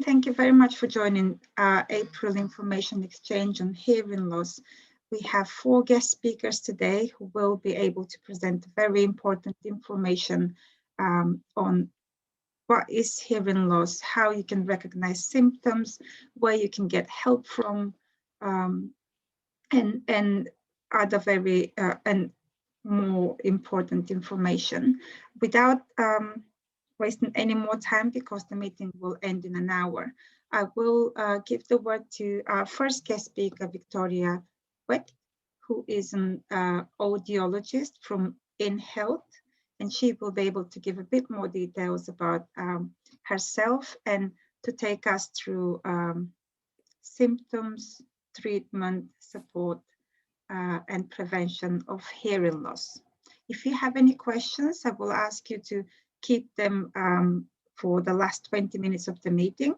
Thank you very much for joining our April information exchange on hearing loss. We have 4 guest speakers today who will be able to present very important information on what is hearing loss, how you can recognize symptoms, where you can get help from, and other very and more important information. Without wasting any more time, because the meeting will end in an hour, I will give the word to our first guest speaker, Victoria Waite, who is an audiologist from InHealth, and she will be able to give a bit more details about herself and to take us through symptoms, treatment, support, and prevention of hearing loss. If you have any questions, I will ask you to keep them for the last 20 minutes of the meeting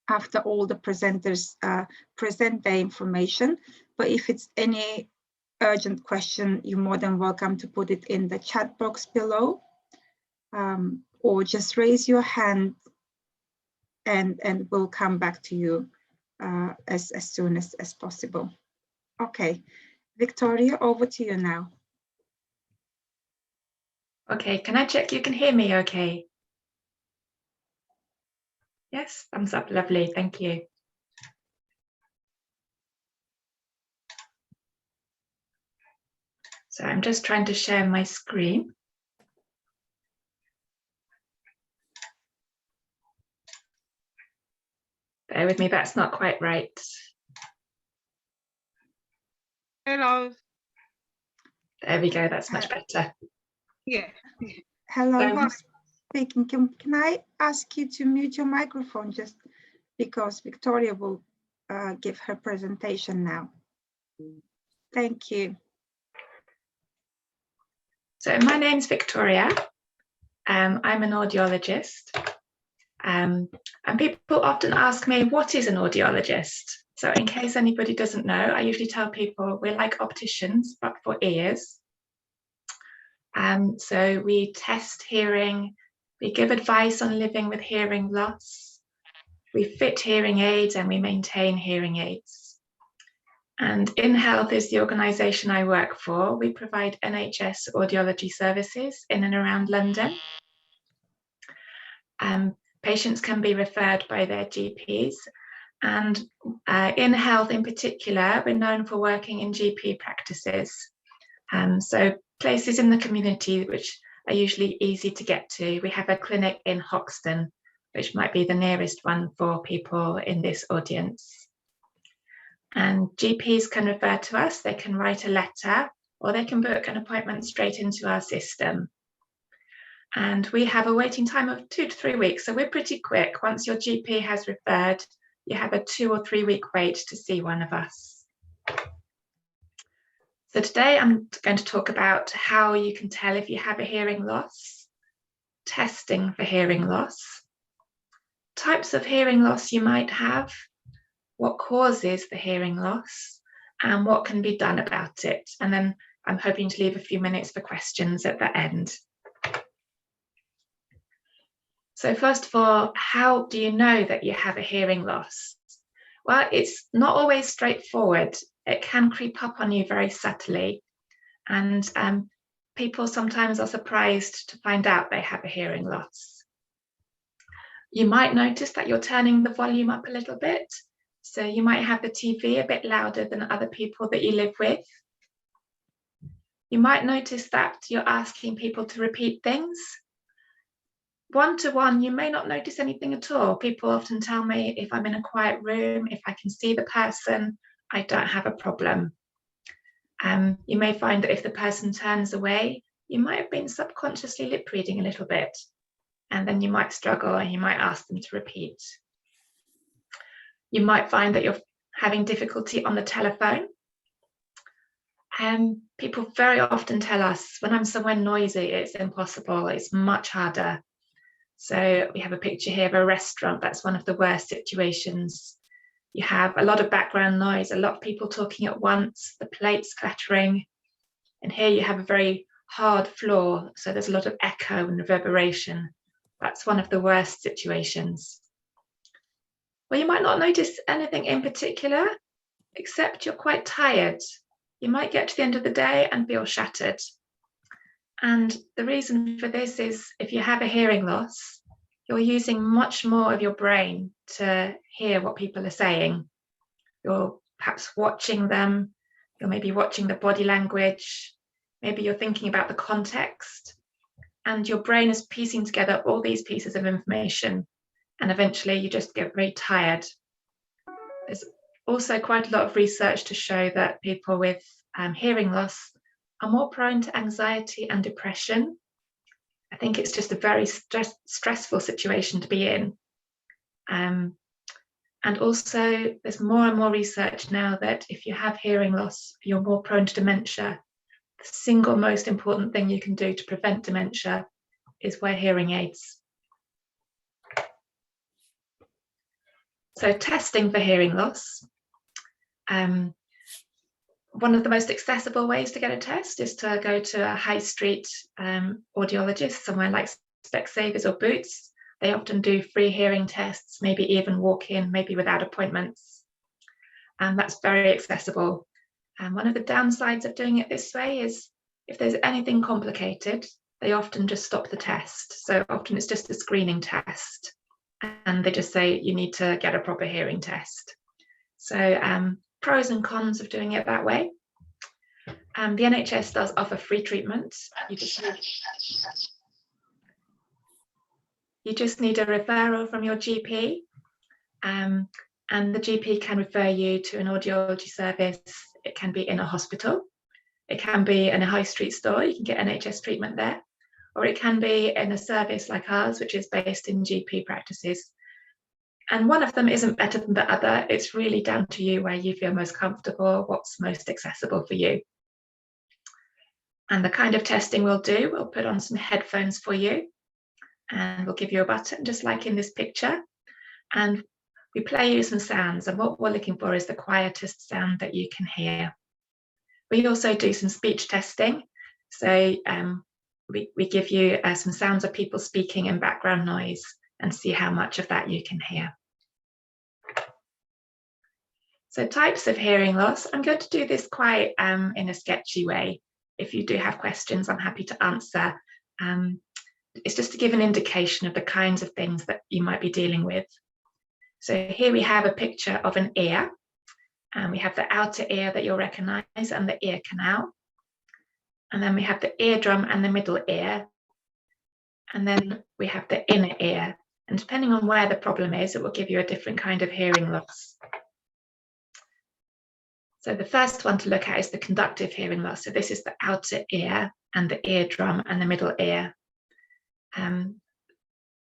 after all the presenters present their information. But if it's any urgent question, you're more than welcome to put it in the chat box below, or just raise your hand and we'll come back to you as soon as possible. Okay, Victoria, over to you now. Okay, can I check you can hear me okay? Yes, thumbs up, lovely, thank you. So I'm just trying to share my screen. Bear with me, that's not quite right. Hello. There we go, that's much better. Yeah. Hello, who's speaking? Can I ask you to mute your microphone just because Victoria will give her presentation now. Thank you. So my name's Victoria. I'm an audiologist. And people often ask me, what is an audiologist? So in case anybody doesn't know, I usually tell people we're like opticians, but for ears. So we test hearing, we give advice on living with hearing loss, we fit hearing aids and we maintain hearing aids. And InHealth is the organisation I work for. We provide NHS audiology services in and around London. Patients can be referred by their GPs, and InHealth in particular, we're known for working in GP practices. So places in the community which are usually easy to get to. We have a clinic in Hoxton, which might be the nearest one for people in this audience. And GPs can refer to us, they can write a letter, or they can book an appointment straight into our system. And we have a waiting time of 2 to 3 weeks, so we're pretty quick. Once your GP has referred, you have a 2 or 3 week wait to see one of us. So today I'm going to talk about how you can tell if you have a hearing loss, testing for hearing loss, types of hearing loss you might have, what causes the hearing loss, and what can be done about it. And then I'm hoping to leave a few minutes for questions at the end. So first of all, how do you know that you have a hearing loss? Well, it's not always straightforward. It can creep up on you very subtly. And people sometimes are surprised to find out they have a hearing loss. You might notice that you're turning the volume up a little bit. So you might have the TV a bit louder than other people that you live with. You might notice that you're asking people to repeat things. One-to-one, you may not notice anything at all. People often tell me if I'm in a quiet room, if I can see the person, I don't have a problem. You may find that if the person turns away, you might have been subconsciously lip reading a little bit, and then you might struggle and you might ask them to repeat. You might find that you're having difficulty on the telephone. People very often tell us, when I'm somewhere noisy, it's impossible, it's much harder. So we have a picture here of a restaurant. That's one of the worst situations. You have a lot of background noise, a lot of people talking at once, the plates clattering. And here you have a very hard floor, so there's a lot of echo and reverberation. That's one of the worst situations. Or you might not notice anything in particular, except you're quite tired. You might get to the end of the day and feel shattered. And the reason for this is if you have a hearing loss, you're using much more of your brain to hear what people are saying. You're perhaps watching them, you're maybe watching the body language, maybe you're thinking about the context, and your brain is piecing together all these pieces of information, and eventually you just get very tired. There's also quite a lot of research to show that people with hearing loss are more prone to anxiety and depression. I think it's just a very stressful situation to be in. And also there's more and more research now that if you have hearing loss, you're more prone to dementia. The single most important thing you can do to prevent dementia is wear hearing aids. So testing for hearing loss. One of the most accessible ways to get a test is to go to a high street audiologist, somewhere like Specsavers or Boots. They often do free hearing tests, maybe even walk in, maybe without appointments. And that's very accessible. And one of the downsides of doing it this way is if there's anything complicated, they often just stop the test. So often it's just a screening test. And they just say you need to get a proper hearing test. So pros and cons of doing it that way. The NHS does offer free treatment. You just need a referral from your GP, and the GP can refer you to an audiology service. It can be in a hospital, it can be in a high street store, you can get NHS treatment there, or it can be in a service like ours, which is based in GP practices. And one of them isn't better than the other. It's really down to you where you feel most comfortable, what's most accessible for you. And the kind of testing we'll do, we'll put on some headphones for you, and we'll give you a button, just like in this picture. And we play you some sounds, and what we're looking for is the quietest sound that you can hear. We also do some speech testing. So we give you some sounds of people speaking and background noise and see how much of that you can hear. So types of hearing loss, I'm going to do this quite in a sketchy way. If you do have questions, I'm happy to answer. It's just to give an indication of the kinds of things that you might be dealing with. So here we have a picture of an ear, and we have the outer ear that you'll recognise and the ear canal. And then we have the eardrum and the middle ear. And then we have the inner ear. And depending on where the problem is, it will give you a different kind of hearing loss. So the first one to look at is the conductive hearing loss. So this is the outer ear and the eardrum and the middle ear.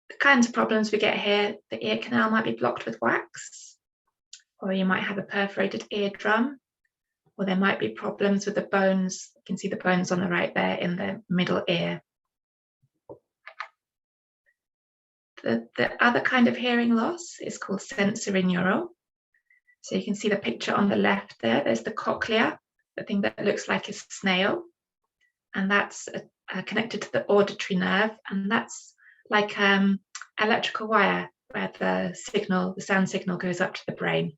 The kinds of problems we get here, the ear canal might be blocked with wax, or you might have a perforated eardrum, or there might be problems with the bones. You can see the bones on the right there in the middle ear. The other kind of hearing loss is called sensorineural. So you can see the picture on the left there. There's the cochlea, the thing that looks like a snail, and that's connected to the auditory nerve, and that's like electrical wire where the sound signal goes up to the brain.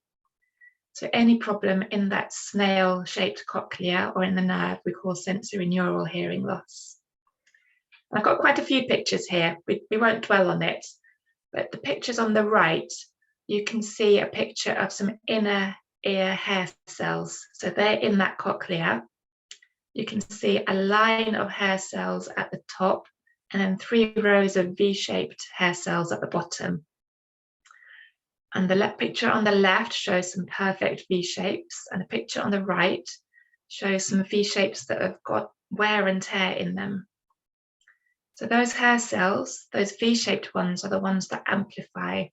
So any problem in that snail-shaped cochlea or in the nerve we call sensorineural hearing loss. I've got quite a few pictures here. We won't dwell on it, but the pictures on the right, you can see a picture of some inner ear hair cells. So they're in that cochlea. You can see a line of hair cells at the top and then 3 rows of V-shaped hair cells at the bottom. And the picture on the left shows some perfect V-shapes, and the picture on the right shows some V-shapes that have got wear and tear in them. So those hair cells, those V-shaped ones, are the ones that amplify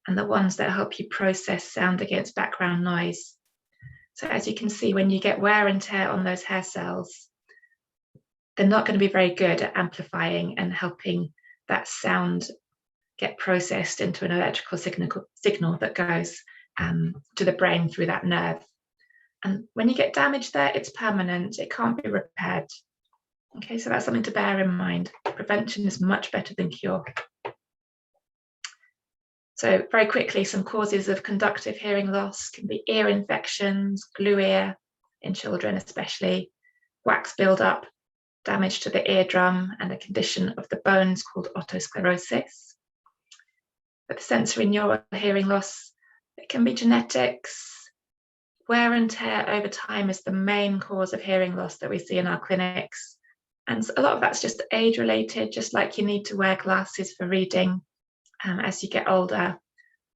and the ones that help you process sound against background noise. So as you can see, when you get wear and tear on those hair cells, they're not going to be very good at amplifying and helping that sound get processed into an electrical signal that goes to the brain through that nerve. And when you get damage there, it's permanent, it can't be repaired. Okay, so that's something to bear in mind. Prevention is much better than cure. So very quickly, some causes of conductive hearing loss can be ear infections, glue ear in children especially, wax buildup, damage to the eardrum, and a condition of the bones called otosclerosis. But the sensorineural hearing loss, it can be genetics. Wear and tear over time is the main cause of hearing loss that we see in our clinics. And a lot of that's just age related, just like you need to wear glasses for reading. As you get older,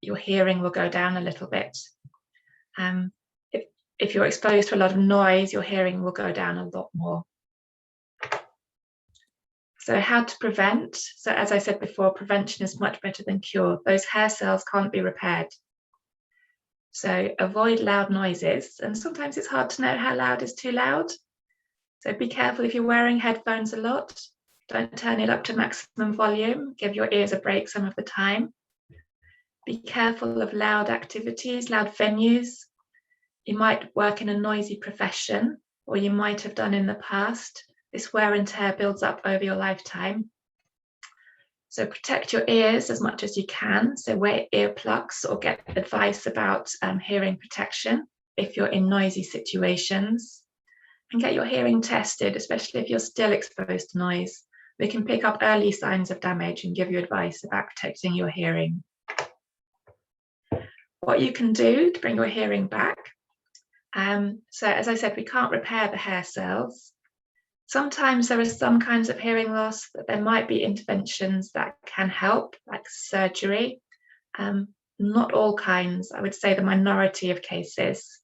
your hearing will go down a little bit. If you're exposed to a lot of noise, your hearing will go down a lot more. So how to prevent? So as I said before, prevention is much better than cure. Those hair cells can't be repaired. So avoid loud noises. And sometimes it's hard to know how loud is too loud. So be careful if you're wearing headphones a lot. Don't turn it up to maximum volume. Give your ears a break some of the time. Be careful of loud activities, loud venues. You might work in a noisy profession, or you might have done in the past. This wear and tear builds up over your lifetime. So protect your ears as much as you can. So wear earplugs or get advice about hearing protection if you're in noisy situations. And get your hearing tested, especially if you're still exposed to noise. We can pick up early signs of damage and give you advice about protecting your hearing. What you can do to bring your hearing back. So as I said, we can't repair the hair cells. Sometimes there are some kinds of hearing loss that there might be interventions that can help, like surgery. Not all kinds, I would say the minority of cases.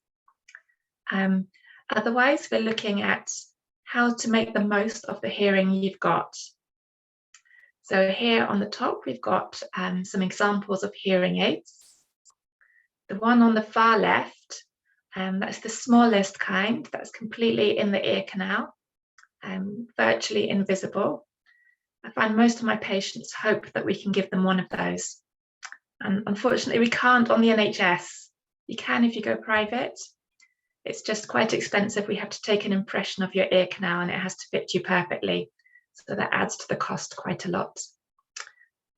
Otherwise, we're looking at how to make the most of the hearing you've got. So here on the top, we've got some examples of hearing aids. The one on the far left, that's the smallest kind, that's completely in the ear canal, virtually invisible. I find most of my patients hope that we can give them one of those. And unfortunately, we can't on the NHS. You can if you go private. It's just quite expensive. We have to take an impression of your ear canal and it has to fit you perfectly. So that adds to the cost quite a lot.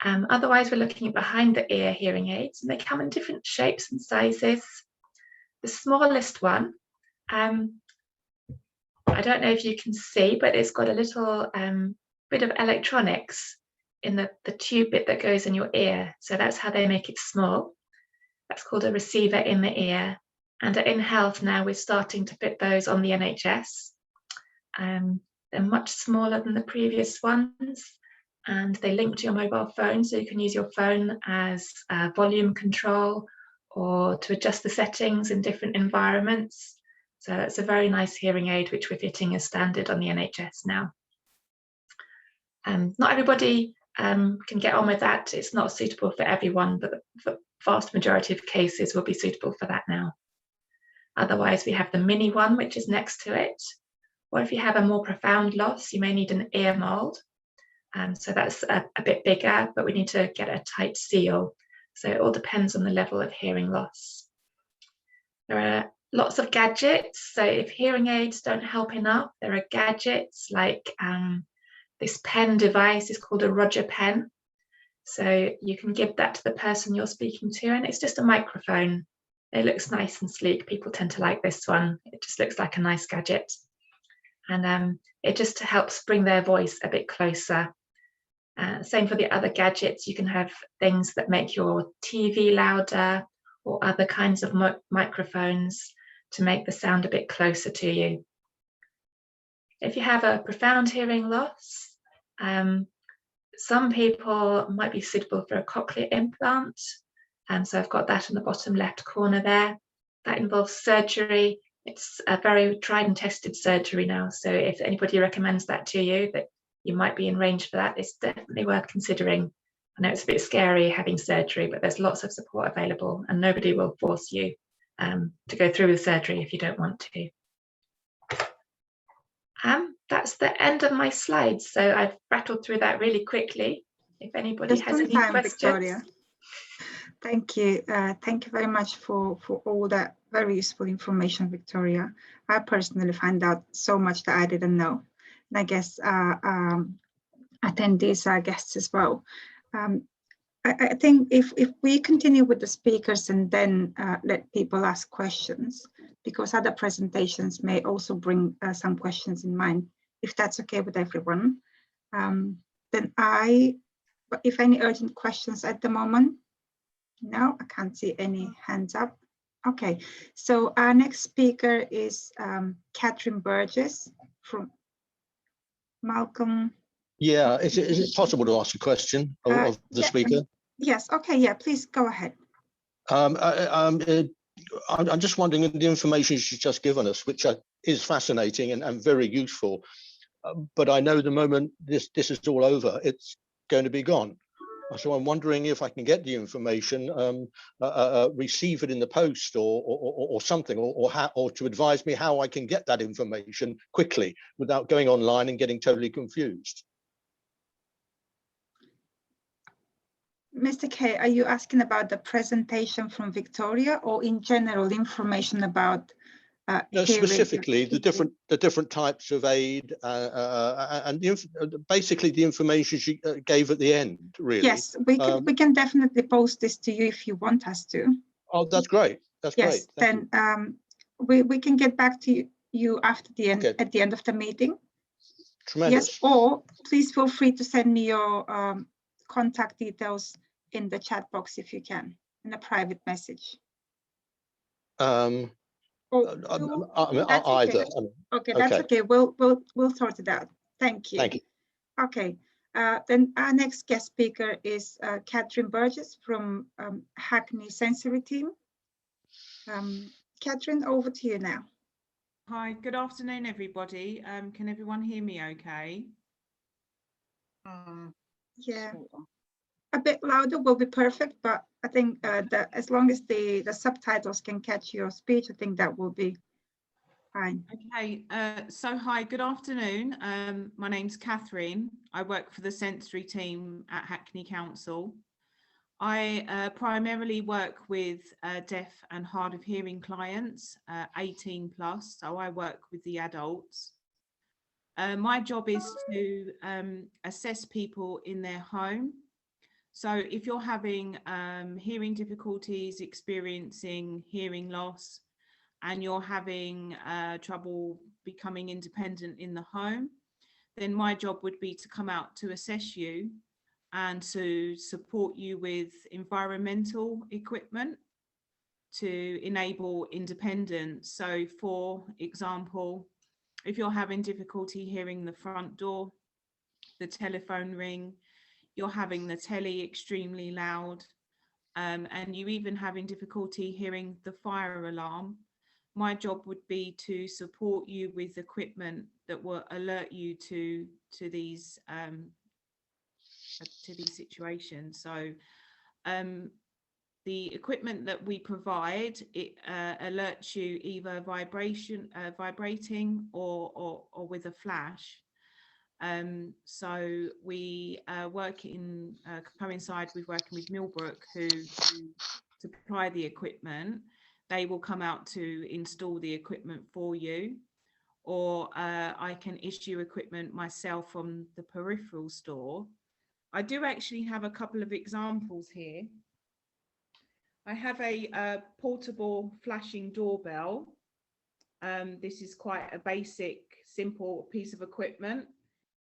Otherwise, we're looking at behind the ear hearing aids, and they come in different shapes and sizes. The smallest one, I don't know if you can see, but it's got a little bit of electronics in the tube bit that goes in your ear. So that's how they make it small. That's called a receiver in the ear. And at InHealth now, we're starting to fit those on the NHS. They're much smaller than the previous ones, and they link to your mobile phone, so you can use your phone as volume control or to adjust the settings in different environments. So it's a very nice hearing aid, which we're fitting as standard on the NHS now. Not everybody can get on with that. It's not suitable for everyone, but the vast majority of cases will be suitable for that now. Otherwise, we have the mini one, which is next to it. Or if you have a more profound loss, you may need an ear mold. So that's a bit bigger, but we need to get a tight seal. So it all depends on the level of hearing loss. There are lots of gadgets. So if hearing aids don't help enough, there are gadgets like this pen device is called a Roger pen. So you can give that to the person you're speaking to, and it's just a microphone. It looks nice and sleek. People tend to like this one. It just looks like a nice gadget. And it just helps bring their voice a bit closer. Same for the other gadgets. You can have things that make your TV louder or other kinds of microphones to make the sound a bit closer to you. If you have a profound hearing loss, some people might be suitable for a cochlear implant. So I've got that in the bottom left corner there. That involves surgery. It's a very tried and tested surgery now. So if anybody recommends that to you, that you might be in range for that, it's definitely worth considering. I know it's a bit scary having surgery, but there's lots of support available and nobody will force you to go through with surgery if you don't want to. That's the end of my slides. So I've rattled through that really quickly. If anybody Just has any questions. Victoria. Thank you. Thank you very much for all that very useful information, Victoria. I personally find out so much that I didn't know. And I guess attendees are guests as well. I think if we continue with the speakers and then let people ask questions, because other presentations may also bring some questions in mind, if that's okay with everyone, then but if any urgent questions at the moment, no, I can't see any hands up. Okay, so our next speaker is Katherine Burgess from Malcolm. Yeah, is it possible to ask a question of the speaker? Yes, okay, yeah, please go ahead. I'm just wondering the information she's just given us, which is fascinating and very useful. But I know the moment this is all over, it's going to be gone. So I'm wondering if I can get the information, receive it in the post or something, or to advise me how I can get that information quickly without going online and getting totally confused. Mr. K, are you asking about the presentation from Victoria or in general information about no, specifically the different types of aid and basically the information she gave at the end, really? Yes, we can definitely post this to you if you want us to. Oh, that's great. That's yes, great. Thank then we can get back to you after the end, okay. at the end of the meeting. Tremendous. Yes, or please feel free to send me your contact details in the chat box if you can, in a private message. Either. Okay. Okay, that's okay. We'll sort it out. Thank you. Thank you. Okay. Then our next guest speaker is Katherine Burgess from Hackney Sensory team. Katherine, over to you now. Hi, good afternoon, everybody. Can everyone hear me okay? Yeah, a bit louder will be perfect, but I think as long as the subtitles can catch your speech, I think that will be fine. Okay, so hi, good afternoon. My name's Katherine. I work for the sensory team at Hackney Council. I primarily work with deaf and hard of hearing clients, 18 plus, so I work with the adults. My job is to assess people in their home. So if you're having hearing difficulties, experiencing hearing loss, and you're having trouble becoming independent in the home, then my job would be to come out to assess you and to support you with environmental equipment to enable independence. So for example, if you're having difficulty hearing the front door, the telephone ring, you're having the telly extremely loud, and you even having difficulty hearing the fire alarm, my job would be to support you with equipment that will alert you to these situations. So the equipment that we provide, it alerts you either vibrating or with a flash. So we work in coincide with working with Millbrook, who supply the equipment. They will come out to install the equipment for you, or I can issue equipment myself from the peripheral store. I do actually have a couple of examples here. I have a portable flashing doorbell. This is quite a basic, simple piece of equipment.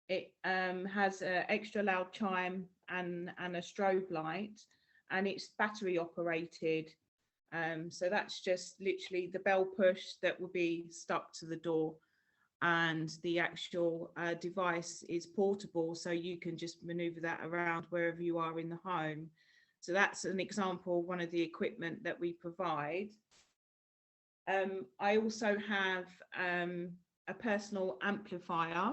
It has an extra loud chime and a strobe light, and it's battery operated. So that's just literally the bell push that will be stuck to the door, and the actual device is portable, so you can just maneuver that around wherever you are in the home. So that's an example, one of the equipment that we provide. I also have a personal amplifier.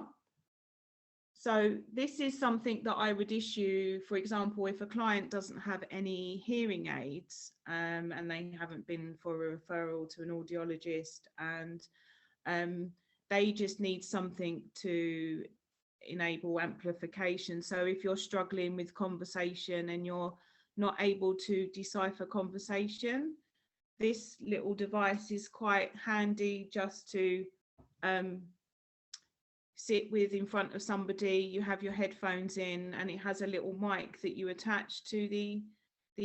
So this is something that I would issue, for example, if a client doesn't have any hearing aids and they haven't been for a referral to an audiologist, and they just need something to enable amplification. So if you're struggling with conversation and you're not able to decipher conversation, this little device is quite handy just to sit with in front of somebody, you have your headphones in, and it has a little mic that you attach to the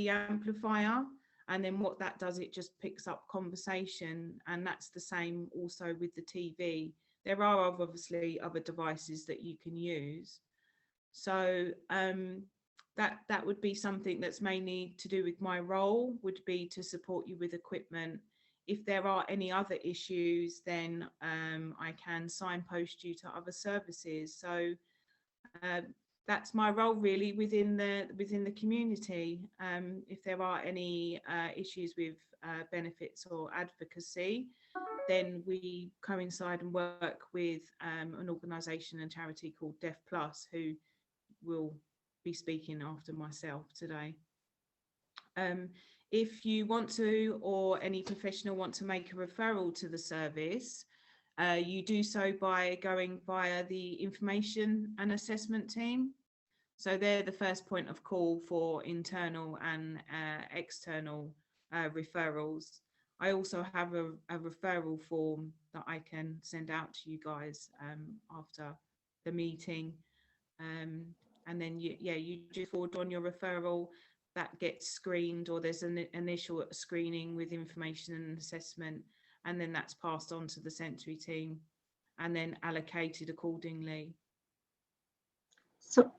amplifier, and then what that does, it just picks up conversation, and that's the same also with the TV. There are obviously other devices that you can use. So that would be something that's mainly to do with my role, would be to support you with equipment. If there are any other issues, then I can signpost you to other services. So that's my role really within the community. If there are any issues with benefits or advocacy, then we coincide and work with an organisation and charity called deafPLUS, who will be speaking after myself today. If you want to, or any professional want to make a referral to the service, you do so by going via the information and assessment team. So they're the first point of call for internal and external referrals. I also have a referral form that I can send out to you guys after the meeting. And then you just forward on your referral, that gets screened, or there's an initial screening with information and assessment, and then that's passed on to the sensory team and then allocated accordingly. So,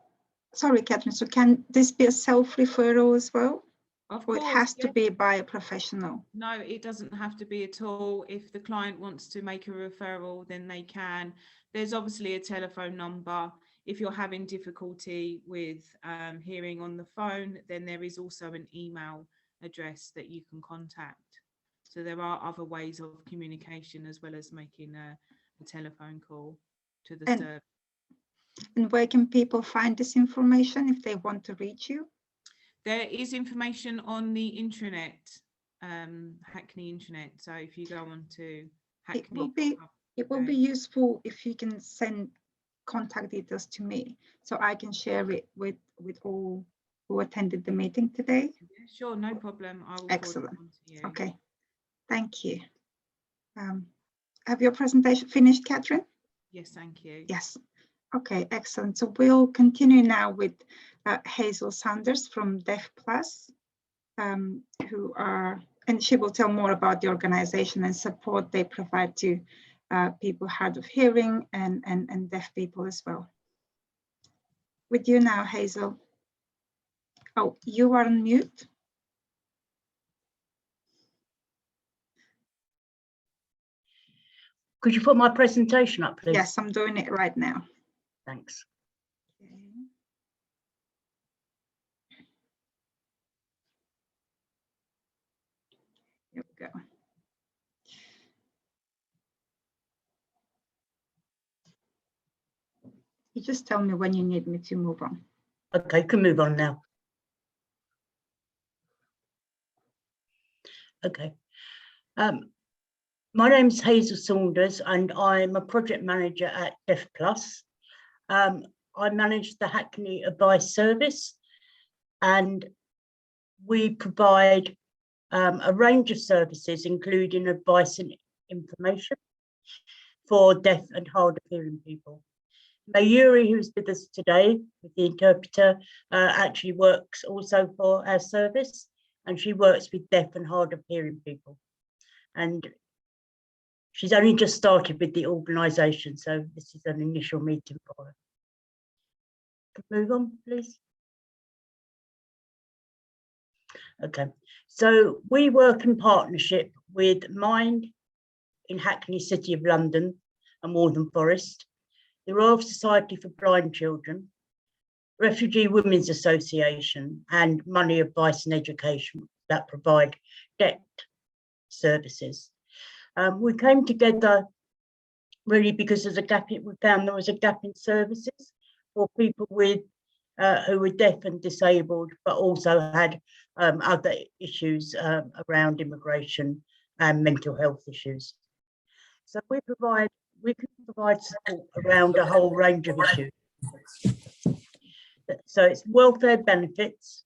sorry, Katherine, so can this be a self-referral as well? Of or course, it has to yeah. be by a professional? No, it doesn't have to be at all. If the client wants to make a referral, then they can. There's obviously a telephone number. If you're having difficulty with hearing on the phone, then there is also an email address that you can contact. So there are other ways of communication as well as making a telephone call to the service. And where can people find this information if they want to reach you? There is information on the intranet, Hackney intranet. So if you go on to Hackney, it will be useful if you can send contact details to me, so I can share it with all who attended the meeting today. Yeah, sure, no problem. I will. Excellent. Forward it on to you. Okay, thank you. Have your presentation finished, Katherine? Yes, thank you. Yes. Okay, excellent. So we'll continue now with Hazel Sanders from deafPLUS, and she will tell more about the organization and support they provide to people hard of hearing and deaf people as well. With you now, Hazel. Oh, you are on mute. Could you put my presentation up, please? Yes, I'm doing it right now. Thanks. Okay. Here we go. You just tell me when you need me to move on. Okay, can move on now. Okay. My name's Hazel Saunders and I'm a project manager at deafPLUS. I manage the Hackney Advice Service, and we provide a range of services, including advice and information for deaf and hard of hearing people. Mayuri, who's with us today with the interpreter, actually works also for our service, and she works with deaf and hard of hearing people. And she's only just started with the organisation, so this is an initial meeting for her. Move on, please. Okay, so we work in partnership with Mind in Hackney, City of London and Waltham Forest, the Royal Society for Blind Children, Refugee Women's Association, and Money Advice and Education that provide debt services. We came together really because there's a gap. We found there was a gap in services for people with who were deaf and disabled, but also had other issues around immigration and mental health issues. So we can provide support around a whole range of issues. So it's welfare benefits.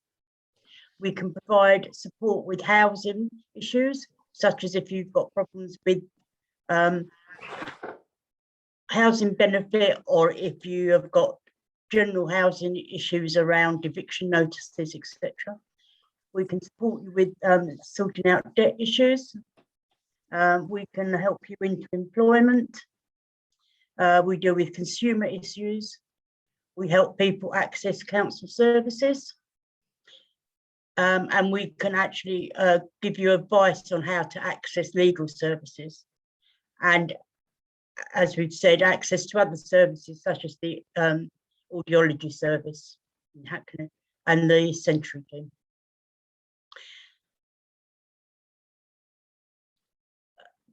We can provide support with housing issues, such as if you've got problems with housing benefit, or if you have got general housing issues around eviction notices, etc. We can support you with sorting out debt issues. We can help you into employment. We deal with consumer issues. We help people access council services. And we can actually give you advice on how to access legal services. And as we've said, access to other services such as the audiology service in Hackney and the Sensorineural team.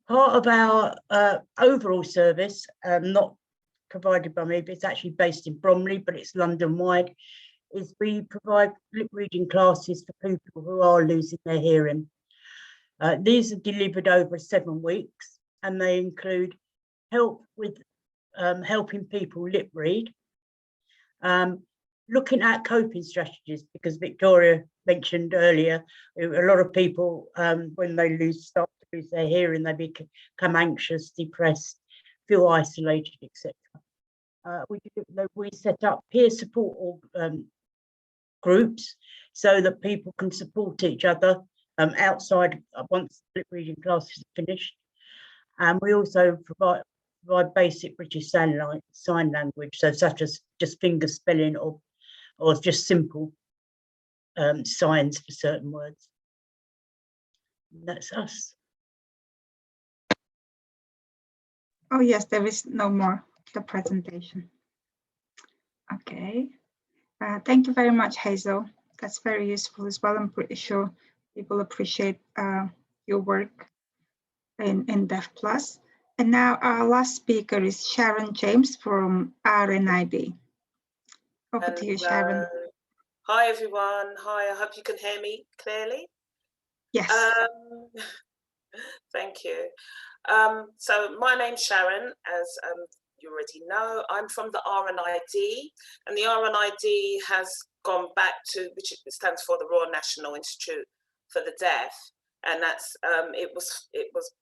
Part of our overall service, not provided by me, but it's actually based in Bromley, but it's London-wide, is we provide lip reading classes for people who are losing their hearing. These are delivered over 7 weeks, and they include help with helping people lip read, looking at coping strategies, because Victoria mentioned earlier, a lot of people, when they start to lose their hearing, they become anxious, depressed, feel isolated, etc. We set up peer support groups so that people can support each other outside once the lip reading classes are finished. And we also provide basic British sign language, so such as just finger spelling or just simple signs for certain words. And that's us. Oh yes, there is no more the presentation. Okay. Thank you very much, Hazel. That's very useful as well. I'm pretty sure people appreciate your work in deafPLUS. And now our last speaker is Sharon James from RNID. Over to you, Sharon. Hi, everyone. Hi, I hope you can hear me clearly. Yes. Thank you. So my name's Sharon, as you already know. I'm from the RNID, and the RNID has gone back to, which stands for the Royal National Institute for the Deaf, and that's it was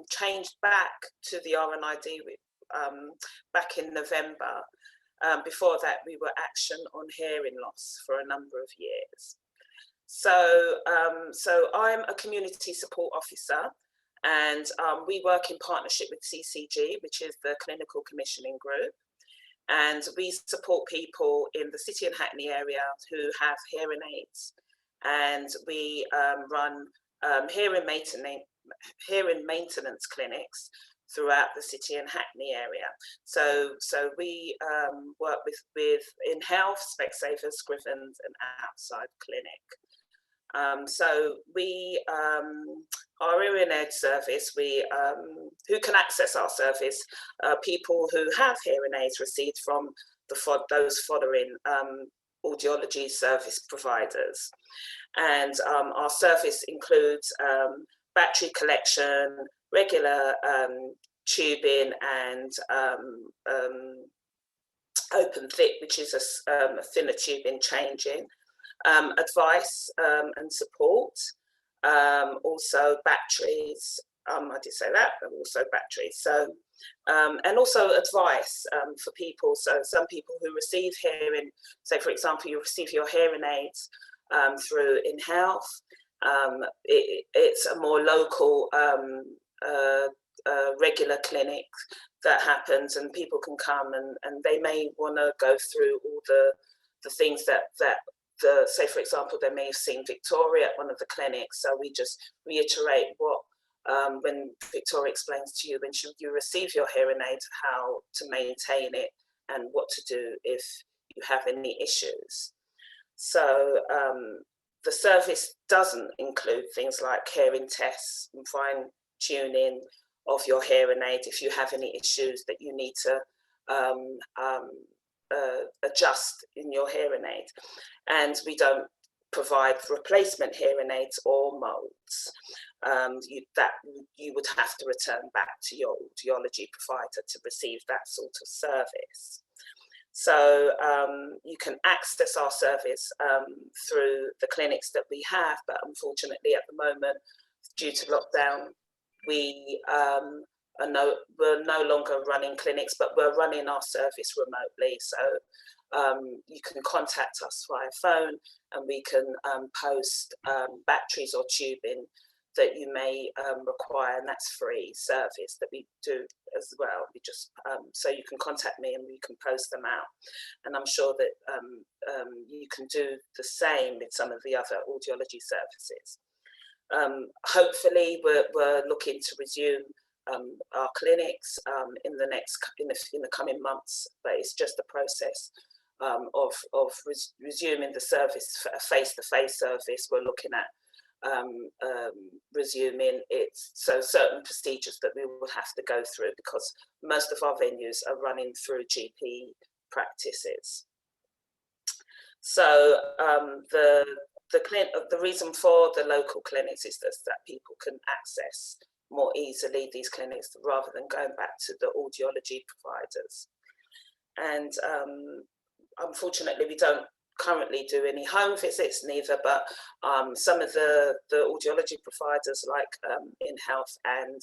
changed back to the RNID back in November. Before that, we were Action on Hearing Loss for a number of years. So, so I'm a community support officer, and we work in partnership with CCG, which is the Clinical Commissioning Group. And we support people in the City and Hackney area who have hearing aids. And we run hearing maintenance clinics throughout the City and Hackney area. So we work with InHealth, Specsavers, Scrivens, and Outside Clinic. So we, our hearing aid service, who can access our service, people who have hearing aids received from those following audiology service providers. And our service includes battery collection, regular tubing, and open thick, which is a thinner tubing changing, advice and support, also batteries. I did say that, but also batteries. So, and also advice for people. So some people who receive hearing, say for example, you receive your hearing aids through InHealth. It's a more local, regular clinic that happens, and people can come and they may want to go through all the things that say for example, they may have seen Victoria at one of the clinics. So we just reiterate what when Victoria explains to you when you receive your hearing aid, how to maintain it and what to do if you have any issues. So the service doesn't include things like hearing tests and fine tuning of your hearing aid if you have any issues that you need to adjust in your hearing aid. And we don't provide replacement hearing aids or molds. You would have to return back to your audiology provider to receive that sort of service. So you can access our service through the clinics that we have, but unfortunately at the moment, due to lockdown, we we're no longer running clinics, but we're running our service remotely. So you can contact us via phone, and we can post batteries or tubing that you may require, and that's free service that we do as well. We just so you can contact me and we can post them out, and I'm sure that you can do the same with some of the other audiology services. Hopefully, we're looking to resume our clinics in the coming months, but it's just a process of resuming the service, a face-to-face service. We're looking at resuming it, so certain procedures that we will have to go through, because most of our venues are running through GP practices. So the reason for the local clinics is that people can access more easily these clinics rather than going back to the audiology providers. And unfortunately, we don't currently do any home visits neither, but some of the audiology providers like InHealth and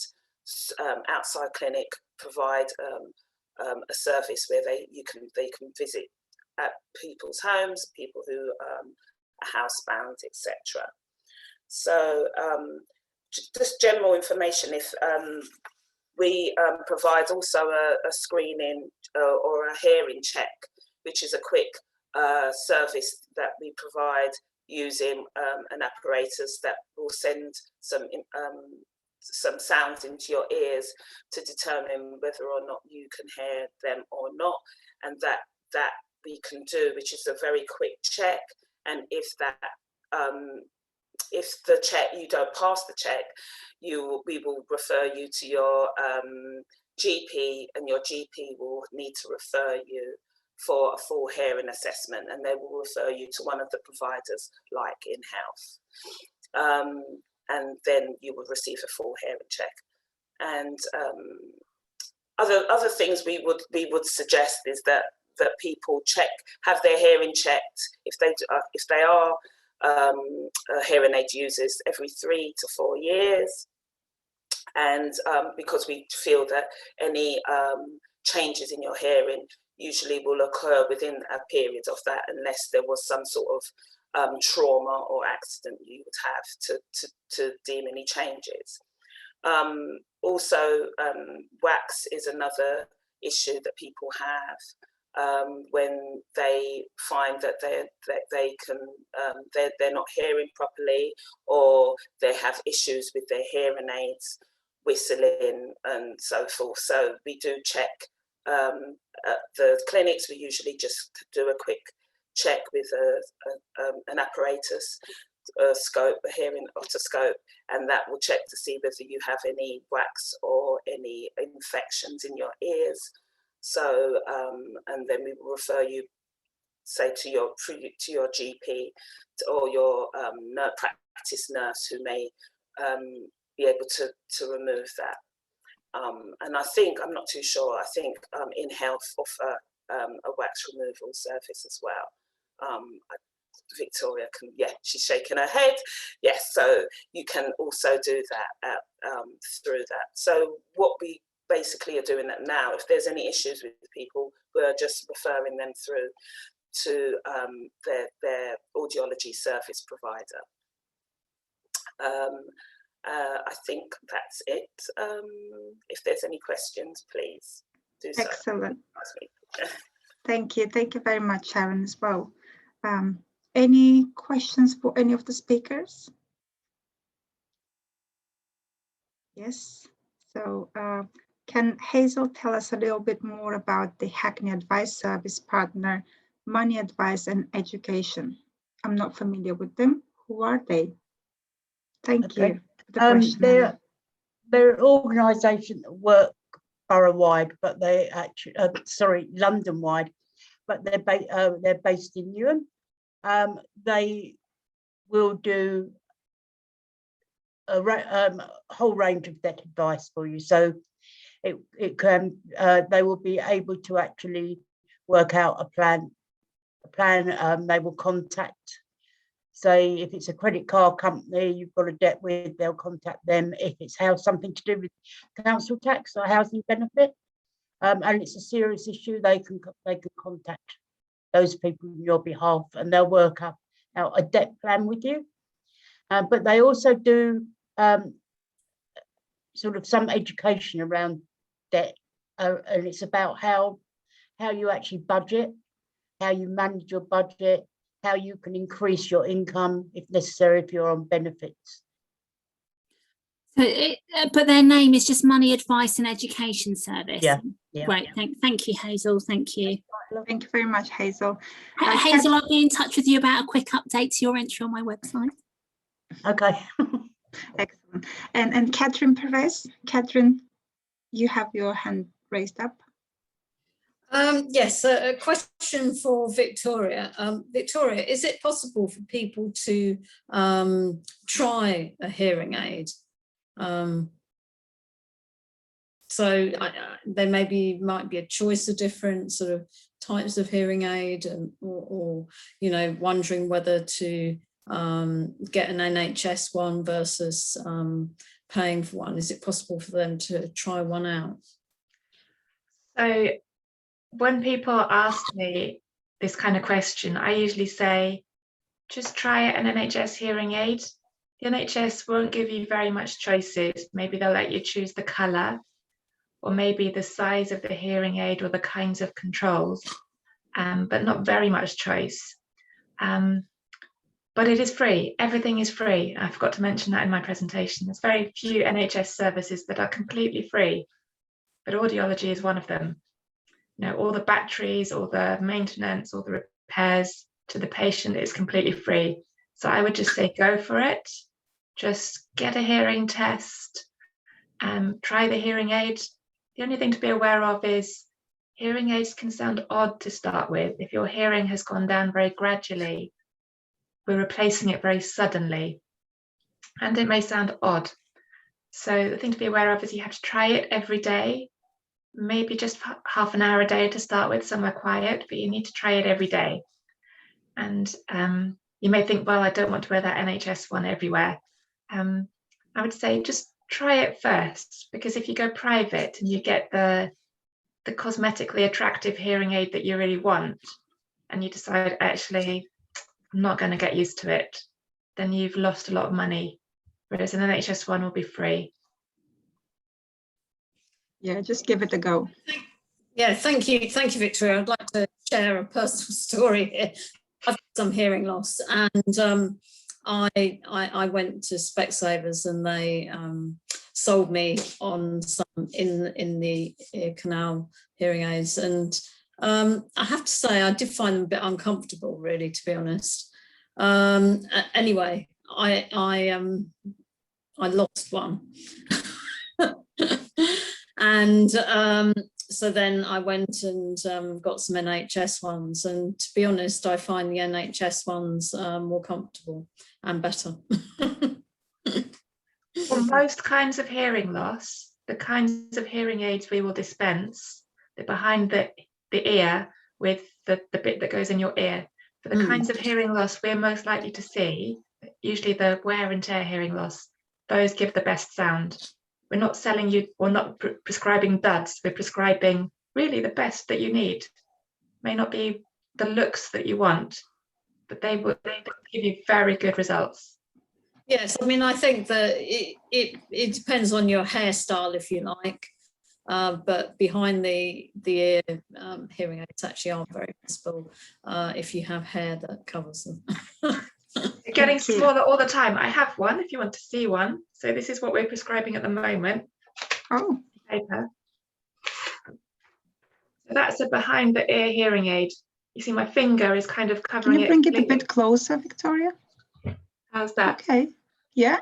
Outside Clinic provide a service where they can visit at people's homes, people who are housebound, etc. So just general information, if we provide also a screening or a hearing check, which is a quick service that we provide using an apparatus that will send some sounds into your ears to determine whether or not you can hear them or not, and that we can do, which is a very quick check. And if the check, you don't pass the check, we will refer you to your GP, and your GP will need to refer you for a full hearing assessment, and they will refer you to one of the providers like InHealth, and then you will receive a full hearing check. And other things we would suggest is that people have their hearing checked if they are hearing aid users every 3 to 4 years, and because we feel that any changes in your hearing usually will occur within a period of that, unless there was some sort of trauma or accident you would have to deem any changes. Also, wax is another issue that people have when they find that they're not hearing properly, or they have issues with their hearing aids, whistling and so forth. So we do check at the clinics. We usually just do a quick check with an apparatus, a scope, a hearing otoscope, and that will check to see whether you have any wax or any infections in your ears. So and then we will refer you, say, to your GP or your practice nurse, who may be able to remove that. And I think, I'm not too sure, I think InHealth offer a wax removal service as well. Victoria can, yeah, she's shaking her head. Yes, so you can also do that through that. So what we basically are doing that now, if there's any issues with people, we're just referring them through to their audiology service provider. I think that's it. If there's any questions, please do so. Excellent. Thank you very much, Sharon, as well. Any questions for any of the speakers? Yes. So can Hazel tell us a little bit more about the Hackney Advice Service Partner, Money Advice and Education? I'm not familiar with them. Who are they? Thank you. They're an organisation that work borough-wide, but they actually, London-wide, but they're based in Newham. They will do a whole range of debt advice for you. So it can, they will be able to actually work out a plan. They will contact say if it's a credit card company you've got a debt with, they'll contact them. If it's something to do with council tax or housing benefit, and it's a serious issue, they can contact those people on your behalf, and they'll work out a debt plan with you. But they also do sort of some education around debt, and it's about how you actually budget, how you manage your budget, how you can increase your income if necessary if you're on benefits. So but their name is just Money Advice and Education Service. Yeah. Great. Thank you, Hazel. Thank you. Thank you very much, Hazel. Hazel, I'll be in touch with you about a quick update to your entry on my website. Okay. Excellent. And Katherine Perez. Katherine, you have your hand raised up. Yes, a question for Victoria. Victoria, is it possible for people to try a hearing aid? So there might be a choice of different sort of types of hearing aid, or you know, wondering whether to get an NHS one versus paying for one. Is it possible for them to try one out? So when people ask me this kind of question, I usually say, just try an NHS hearing aid. The NHS won't give you very much choices. Maybe they'll let you choose the colour, or maybe the size of the hearing aid, or the kinds of controls, but not very much choice. But it is free. Everything is free. I forgot to mention that in my presentation. There's very few NHS services that are completely free, but audiology is one of them. You know, all the batteries, all the maintenance, all the repairs to the patient is completely free. So I would just say go for it. Just get a hearing test, try the hearing aid. The only thing to be aware of is hearing aids can sound odd to start with. If your hearing has gone down very gradually, we're replacing it very suddenly, and it may sound odd. So the thing to be aware of is you have to try it every day, maybe just half an hour a day to start with, somewhere quiet, but you need to try it every day. And you may think, well, I don't want to wear that NHS one everywhere. I would say just try it first, because if you go private and you get the cosmetically attractive hearing aid that you really want, and you decide, actually, I'm not going to get used to it, then you've lost a lot of money, whereas an NHS one will be free. Yeah, just give it a go. Yeah, thank you, Victoria. I'd like to share a personal story here. I've got some hearing loss, and I went to Specsavers, and they sold me on some in the ear canal hearing aids, and I have to say I did find them a bit uncomfortable, really, to be honest. Anyway, I lost one. And so then I went and got some NHS ones, and to be honest, I find the NHS ones more comfortable and better. For most kinds of hearing loss, the kinds of hearing aids we will dispense, they're behind the ear with the bit that goes in your ear. For the kinds of hearing loss we're most likely to see, usually the wear and tear hearing loss, those give the best sound. We're not selling you, or not prescribing duds, we're prescribing really the best that you need. May not be the looks that you want, but they give you very good results. Yes, I mean, I think that it depends on your hairstyle, if you like, but behind the ear hearing aids actually are very visible if you have hair that covers them. They're getting smaller all the time. I have one if you want to see one. So this is what we're prescribing at the moment. Oh, Paper. So that's a behind the ear hearing aid. You see my finger is kind of covering it. can you bring it a bit closer, Victoria? How's that? Okay, yeah,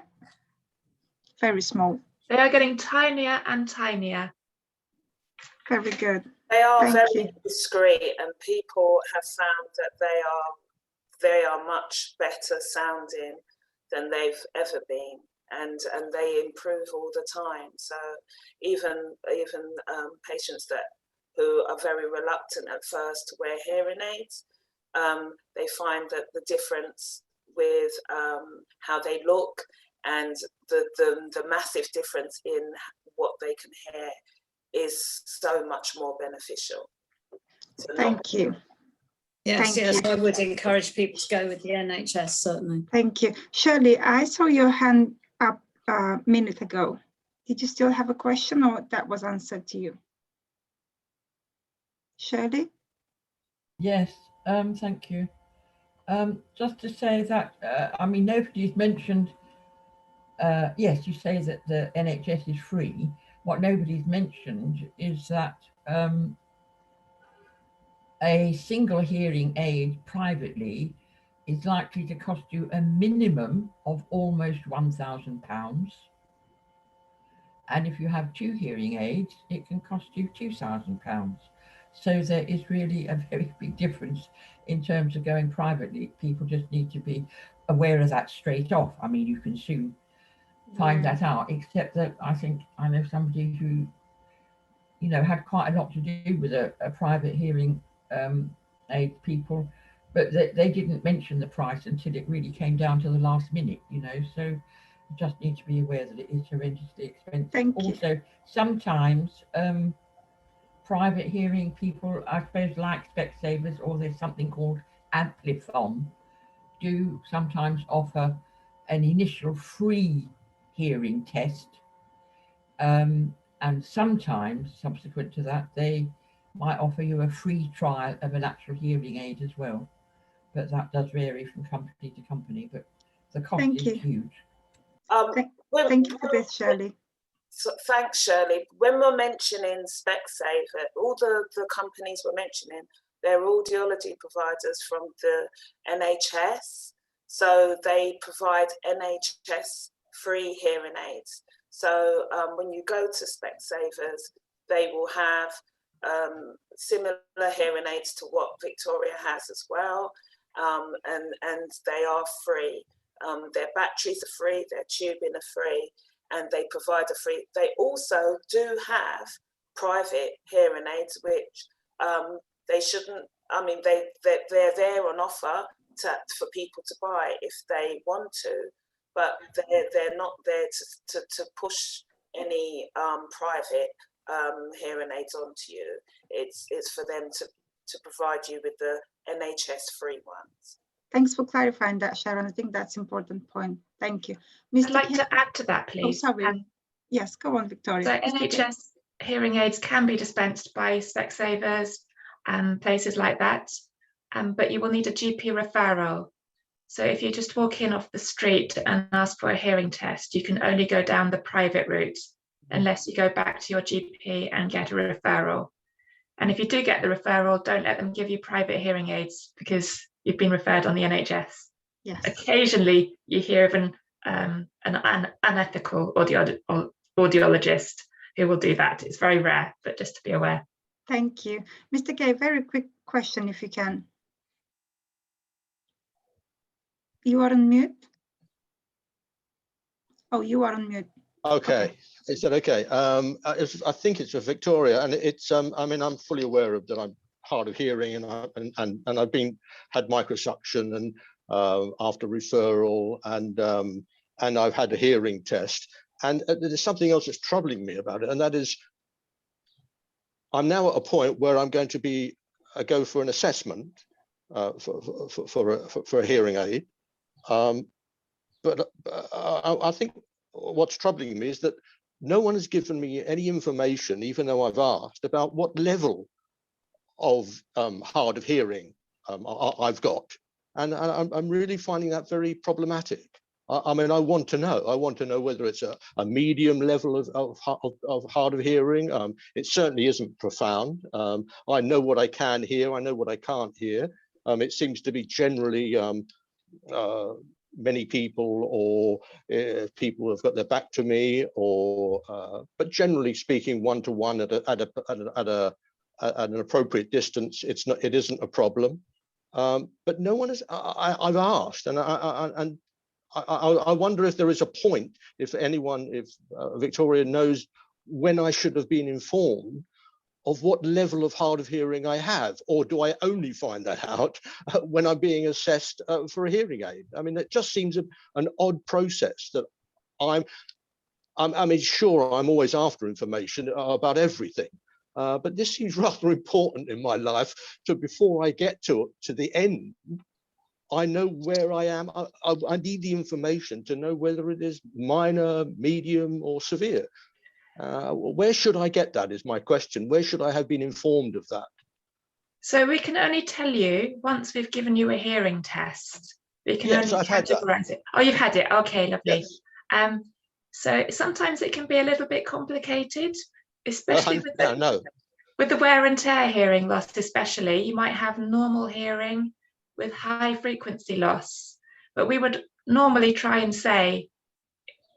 very small. They are getting tinier and tinier. Very good. They are Thank very you. discreet, and people have found that they are much better sounding than they've ever been, and they improve all the time. So even patients who are very reluctant at first to wear hearing aids, they find that the difference with how they look, and the massive difference in what they can hear is so much more beneficial. So Thank you. Yes, Thank you. I would encourage people to go with the NHS, certainly. Thank you. Shirley, I saw your hand up a minute ago. Did you still have a question, or that was answered to you? Shirley? Yes, thank you. Just to say that, I mean, nobody's mentioned, yes, you say that the NHS is free. What nobody's mentioned is that a single hearing aid privately is likely to cost you a minimum of almost £1,000. And if you have 2 hearing aids, it can cost you £2,000. So there is really a very big difference in terms of going privately. People just need to be aware of that straight off. I mean, you can soon find that out, except that I know somebody who, you know, had quite a lot to do with a private hearing aid people, but they didn't mention the price until it really came down to the last minute, you know. So you just need to be aware that it is horrendously expensive. Thank you. Also, sometimes private hearing people, I suppose, like Specsavers, or there's something called Amplifon, do sometimes offer an initial free hearing test. And sometimes, subsequent to that, they might offer you a free trial of an actual hearing aid as well. But that does vary from company to company, but the cost is huge. Thank you for this, Shirley. So, thanks, Shirley. When we're mentioning Specsaver, all the companies we're mentioning, they're audiology providers from the NHS. So they provide NHS free hearing aids. So when you go to Specsavers, they will have similar hearing aids to what Victoria has as well, and they are free. Their batteries are free, their tubing are free, and they provide a free. They also do have private hearing aids, which they shouldn't. I mean, they're there on offer for people to buy if they want to. But they're not there to push any private hearing aids onto you. It's for them to provide you with the NHS free ones. Thanks for clarifying that, Sharon. I think that's an important point. Thank you. I'd like to add to that, please. Oh, sorry. Yes, go on, Victoria. So NHS hearing aids can be dispensed by Specsavers and places like that, but you will need a GP referral. So if you just walk in off the street and ask for a hearing test, you can only go down the private route unless you go back to your GP and get a referral. And if you do get the referral, don't let them give you private hearing aids because you've been referred on the NHS. Yes. Occasionally you hear of an unethical audiologist who will do that. It's very rare, but just to be aware. Thank you. Mr. Gay, very quick question if you can. You are on mute. Oh, you are on mute. Okay. Is that okay? I think it's for Victoria, and it's. I mean, I'm fully aware of that. I'm hard of hearing, and I've had microsuction and after referral, and I've had a hearing test. And there's something else that's troubling me about it, and that is, I'm now at a point where I'm going to go for an assessment for a hearing aid. But I think what's troubling me is that no one has given me any information, even though I've asked, about what level of hard of hearing I've got. And I'm really finding that very problematic. I mean, I want to know whether it's a medium level of hard of hearing. It certainly isn't profound. I know what I can hear. I know what I can't hear. It seems to be generally many people, or people who have got their back to me, or but generally speaking, one-to-one at an appropriate distance, it isn't a problem. But no one has. I've asked, and I wonder if there is a point, if Victoria knows when I should have been informed of what level of hard of hearing I have, or do I only find that out when I'm being assessed for a hearing aid? I mean, it just seems an odd process that I mean, sure, I'm always after information about everything, but this seems rather important in my life. So before I get to the end, I know where I am. I need the information to know whether it is minor, medium, or severe. Where should I get that is my question. Where should I have been informed of that? So we can only tell you once we've given you a hearing test. We can Yes, only I've had that. categorize it. Oh, you've had it. Okay, lovely. Yes. So sometimes it can be a little bit complicated, especially with the wear and tear hearing loss. Especially, you might have normal hearing with high frequency loss, but we would normally try and say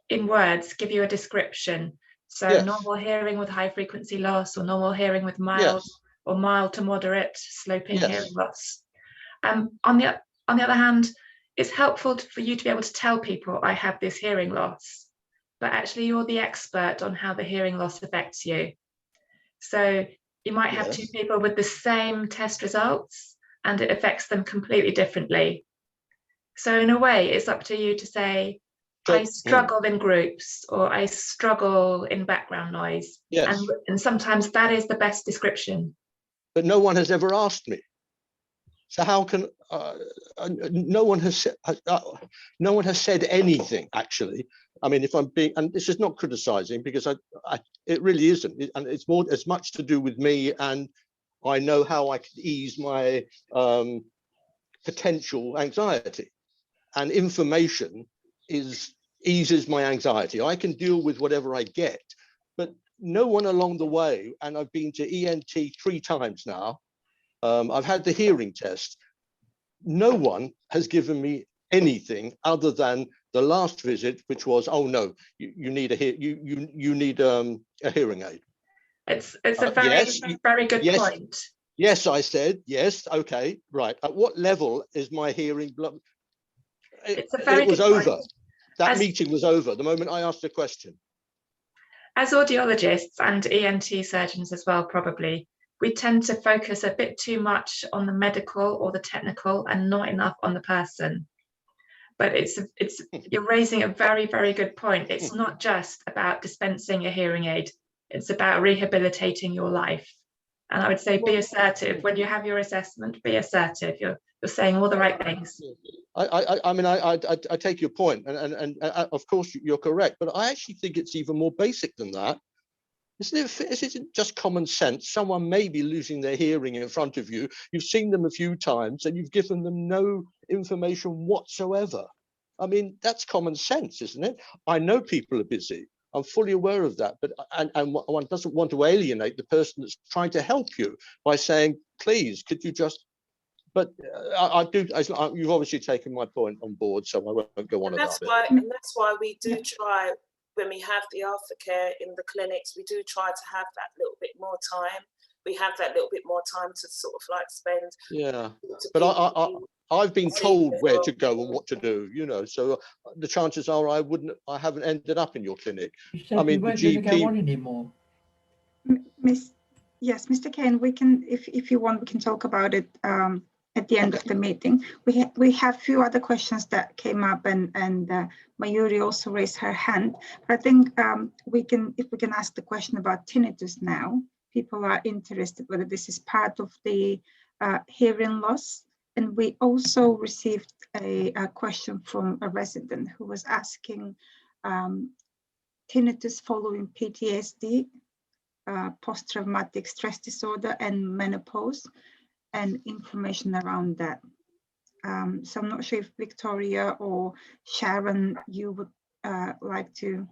in words, give you a description. So yes. Normal hearing with high frequency loss, or normal hearing with mild or mild to moderate sloping hearing loss. On the other hand, it's helpful for you to be able to tell people I have this hearing loss, but actually you're the expert on how the hearing loss affects you. So you might have two people with the same test results and it affects them completely differently. So in a way, it's up to you to say, I struggle in groups, or I struggle in background noise. Yes. And sometimes that is the best description. But no one has ever asked me. So how can no one has said anything, actually. I mean, if I'm being, and this is not criticizing, because it really isn't, and it's more as much to do with me, and I know how I can ease my potential anxiety, and information eases my anxiety. I can deal with whatever I get, but no one along the way, and I've been to ENT 3 times now, I've had the hearing test. No one has given me anything other than the last visit, which was, oh no, you need a hearing aid. It's a very good point. Yes, I said yes. Okay, right. At what level is my hearing? It was over. Point. That meeting was over the moment I asked the question. As audiologists and ENT surgeons as well, probably, we tend to focus a bit too much on the medical or the technical and not enough on the person. But you're raising a very, very good point. It's not just about dispensing a hearing aid. It's about rehabilitating your life. And I would say be assertive. When you have your assessment, be assertive. You're saying all the right things. I mean, I take your point, and of course you're correct, but I actually think it's even more basic than that. Isn't it just common sense? Someone may be losing their hearing in front of you. You've seen them a few times and you've given them no information whatsoever. I mean, that's common sense, isn't it? I know people are busy. I'm fully aware of that, but and one doesn't want to alienate the person that's trying to help you by saying, please, could you just, but I do, you've obviously taken my point on board, so I won't go on about it. And that's why we do try, when we have the aftercare in the clinics, we do try to have that little bit more time. We have that little bit more time to sort of like spend. Yeah, but I've been told where to go and what to do, you know, so the chances are I haven't ended up in your clinic. I mean, the GP go on anymore. Yes, Mr. Kane, we can, if you want, we can talk about it at the end of the meeting. We have a few other questions that came up, and Mayuri also raised her hand. But I think if we can ask the question about tinnitus now. People are interested whether this is part of the hearing loss. And we also received a question from a resident who was asking tinnitus following PTSD, post-traumatic stress disorder, and menopause, and information around that. So I'm not sure if Victoria or Sharon, you would who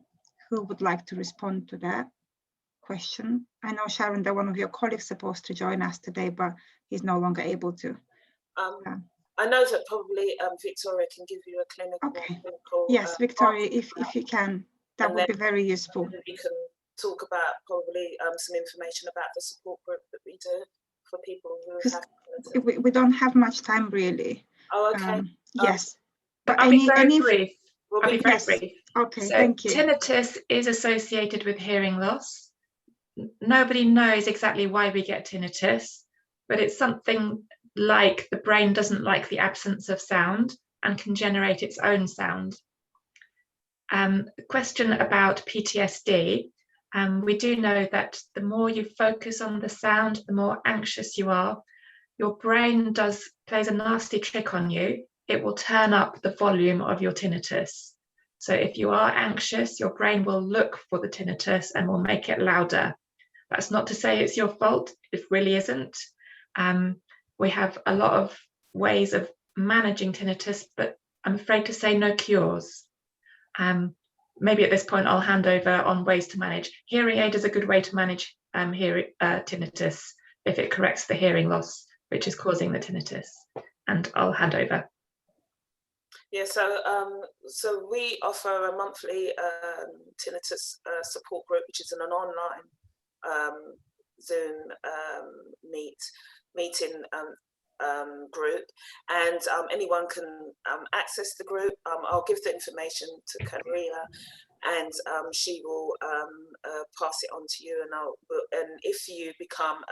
would like to respond to that question. I know, Sharon, that one of your colleagues is supposed to join us today, but he's no longer able to. I know that probably Victoria can give you a clinical. Yes, Victoria, if you can, that would be very useful. We can talk about probably some information about the support group that we do for people who have. We don't have much time, really. Oh, okay. Yes. But I'll be very brief. I'll be very brief. Okay, so thank you. Tinnitus is associated with hearing loss. nobody knows exactly why we get tinnitus, but it's something like the brain doesn't like the absence of sound and can generate its own sound. The question about PTSD, we do know that the more you focus on the sound, the more anxious you are. Your brain plays a nasty trick on you. It will turn up the volume of your tinnitus. So if you are anxious, your brain will look for the tinnitus and will make it louder. That's not to say it's your fault. It really isn't. We have a lot of ways of managing tinnitus, but I'm afraid to say no cures. Maybe at this point I'll hand over on ways to manage. Hearing aid is a good way to manage tinnitus if it corrects the hearing loss, which is causing the tinnitus. And I'll hand over. Yeah, so we offer a monthly tinnitus support group, which is an online Zoom meeting group, and anyone can access the group. I'll give the information to Karina, and she will pass it on to you. And if you become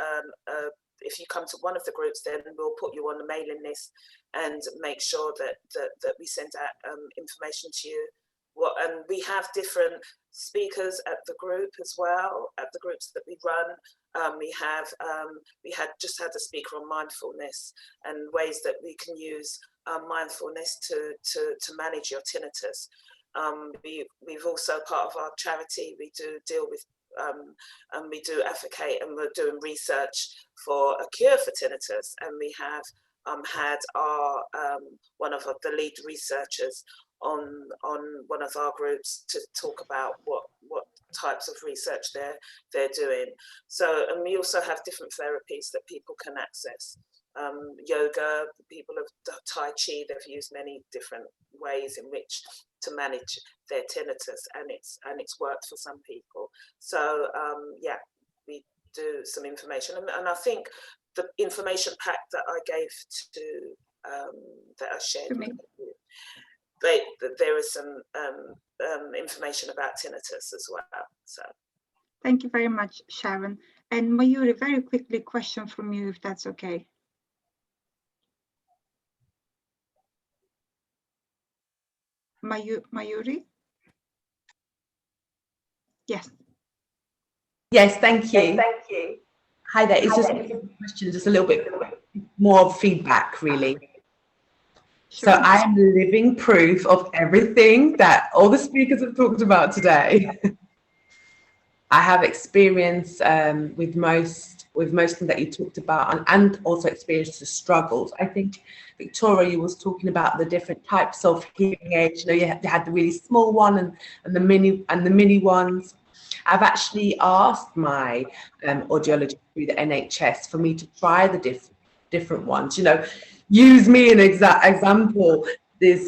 if you come to one of the groups, then we'll put you on the mailing list and make sure that we send out information to you. And we have different speakers at the group as well, at the groups that we run. We had just had a speaker on mindfulness and ways that we can use mindfulness to manage your tinnitus. We've also, part of our charity, we do deal with and we do advocate, and we're doing research for a cure for tinnitus, and we have had our one of the lead researchers on one of our groups to talk about what types of research they're doing. So, and we also have different therapies that people can access. Yoga, people of Tai Chi, they've used many different ways in which to manage their tinnitus, and it's worked for some people. So yeah, we do some information, and I think the information pack that I gave to that I shared with you, there is some information about tinnitus as well. So thank you very much, Sharon. And Mayuri, very quickly, question from you, if that's okay. Mayuri? Yes. Yes, thank you. Yes, thank you. Hi there. It's just a question, just a little bit more of feedback, really. Sure. So I am living proof of everything that all the speakers have talked about today. I have experience with most things that you talked about, and also experienced the struggles. I think, Victoria, you was talking about the different types of hearing aids. You know, you had the really small one and the mini ones. I've actually asked my audiologist through the NHS for me to try the different ones. You know, use me an example. There's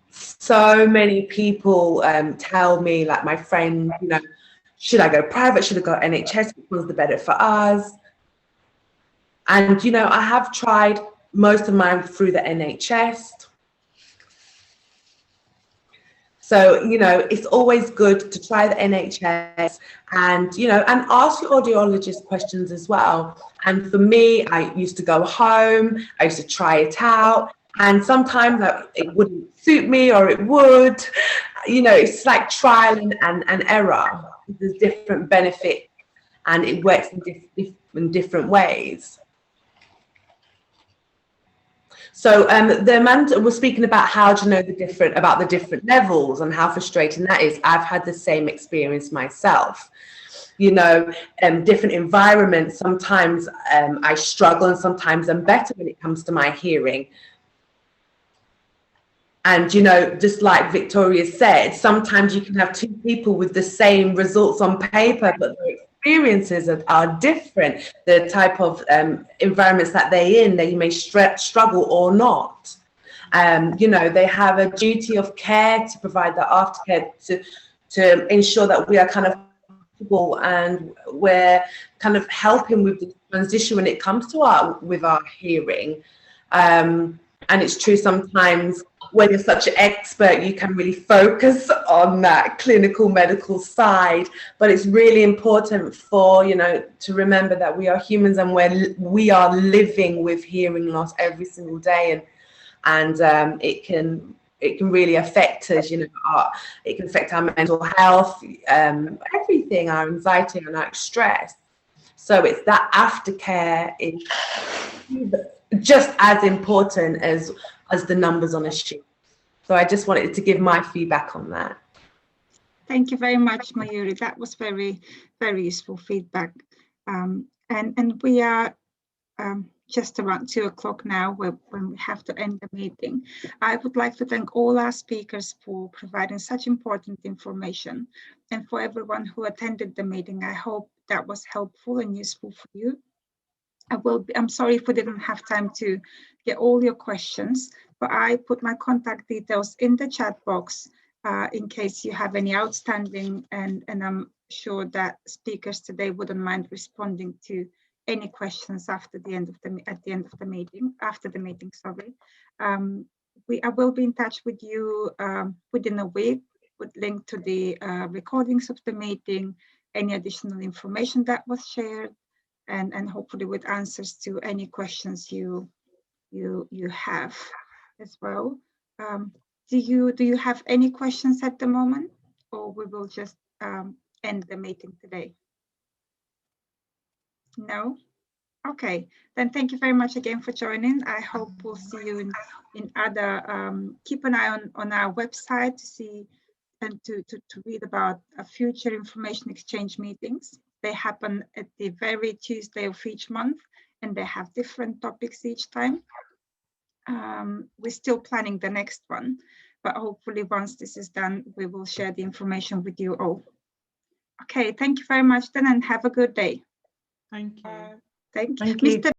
so many people tell me, like my friend, you know, should I go private? Should I go NHS? Which one's the better for us? And, you know, I have tried most of mine through the NHS. So, you know, it's always good to try the NHS and, you know, and ask your audiologist questions as well. And for me, I used to go home, I used to try it out. And sometimes it wouldn't suit me, or it would. You know, it's like trial and error. There's different benefits, and it works in different ways. So the Amanda was speaking about how to know the different levels and how frustrating that is. I've had the same experience myself. You know, different environments. Sometimes I struggle, and sometimes I'm better when it comes to my hearing. And, you know, just like Victoria said, sometimes you can have two people with the same results on paper, but their experiences are different. The type of environments that they're in, they may struggle or not. You know, they have a duty of care to provide the aftercare to ensure that we are kind of comfortable and we're kind of helping with the transition when it comes to our hearing. And it's true, sometimes when you're such an expert, you can really focus on that clinical medical side. But it's really important for, you know, to remember that we are humans and we are living with hearing loss every single day, and it can really affect us, you know. It can affect our mental health, everything, our anxiety and our stress. So it's that aftercare is just as important as the numbers on a sheet. So I just wanted to give my feedback on that. Thank you very much, Mayuri. That was very, very useful feedback. And we are just around 2 o'clock now when we have to end the meeting. I would like to thank all our speakers for providing such important information, and for everyone who attended the meeting. I hope that was helpful and useful for you. I'm sorry if we didn't have time to get all your questions, but I put my contact details in the chat box in case you have any outstanding, and I'm sure that speakers today wouldn't mind responding to any questions after the end of the meeting, sorry. I will be in touch with you within a week with link to the recordings of the meeting, any additional information that was shared, and hopefully with answers to any questions you have as well. Do you have any questions at the moment, or we will just end the meeting today? No? Okay, then thank you very much again for joining. I hope we'll see you in other, keep an eye on our website to see and to read about future information exchange meetings. They happen at the very Tuesday of each month, and they have different topics each time. We're still planning the next one, but hopefully once this is done, we will share the information with you all. Okay, thank you very much then, and have a good day. Thank you. Thank you. Thank you. Mr.